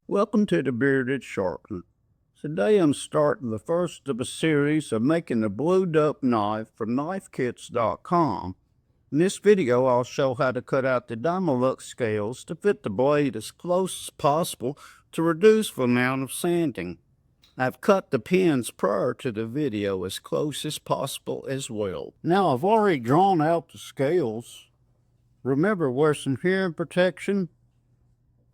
Welcome to the Bearded Shark. Today I'm starting the first of a series of making a blue duck knife from knifekits.com. In this video I'll show how to cut out the Dynalux scales to fit the blade as close as possible to reduce the amount of sanding. I've cut the pins prior to the video as close as possible as well. Now I've already drawn out the scales. Remember, wear some hearing protection,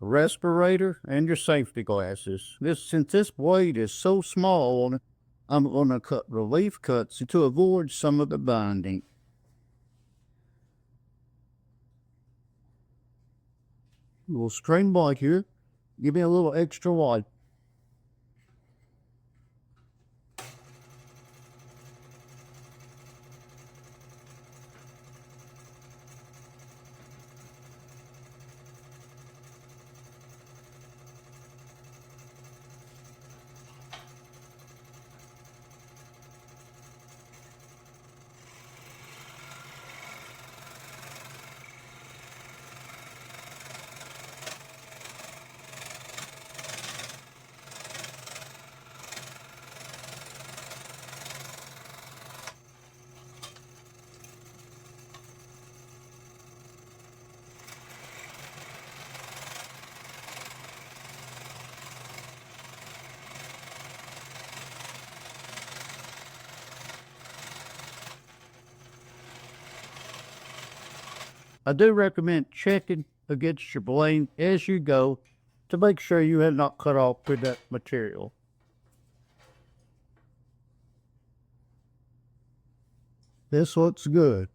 a respirator, and your safety glasses. Since this blade is so small, I'm going to cut relief cuts to avoid some of the binding. A little string blade here. Give me a little extra wide. I do recommend checking against your blade as you go to make sure you have not cut off with that material. This looks good.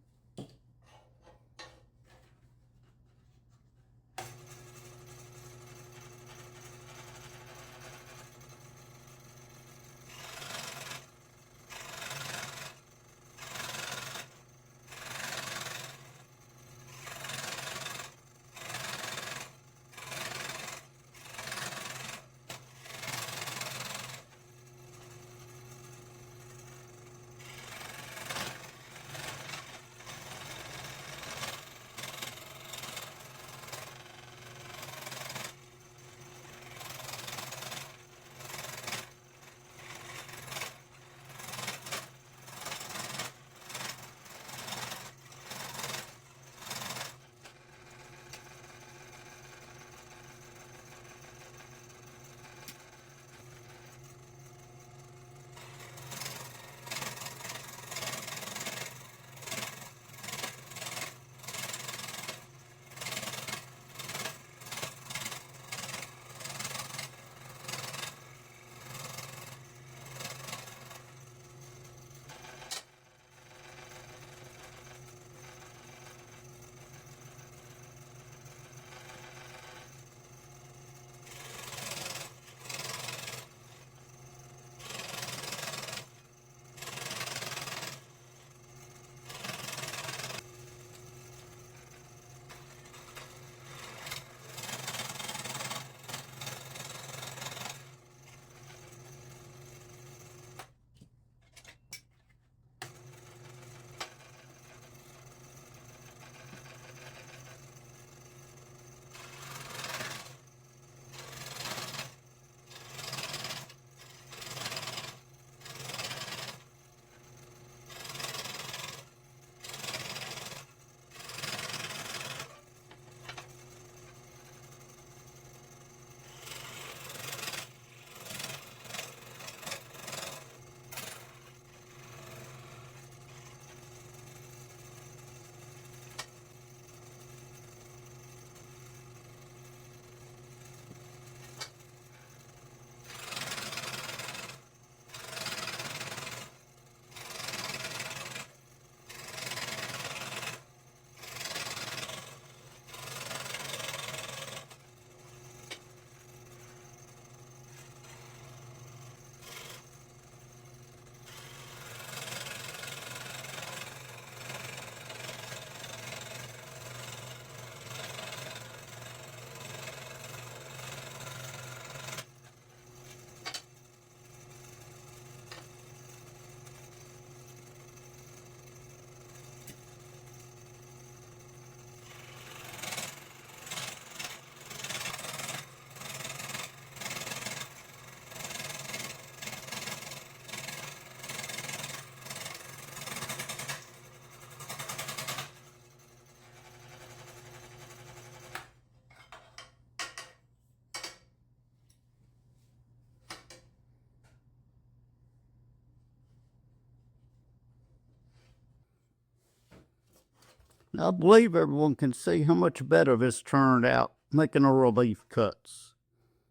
I believe everyone can see how much better this turned out, making the relief cuts.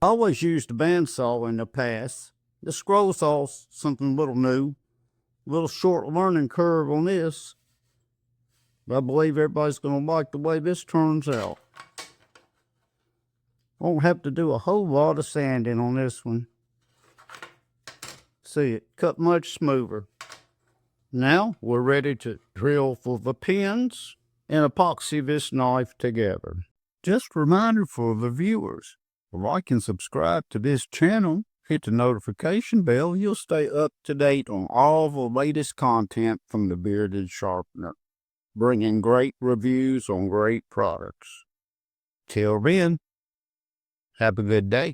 I always used a bandsaw in the past. The scroll saw's something a little new. A little short learning curve on this. But I believe everybody's going to like the way this turns out. Won't have to do a whole lot of sanding on this one. See, it cut much smoother. Now we're ready to drill for the pins and epoxy this knife together. Just a reminder for the viewers, like and subscribe to this channel. Hit the notification bell. You'll stay up to date on all the latest content from the Bearded Sharpener, bringing great reviews on great products. Till then, have a good day.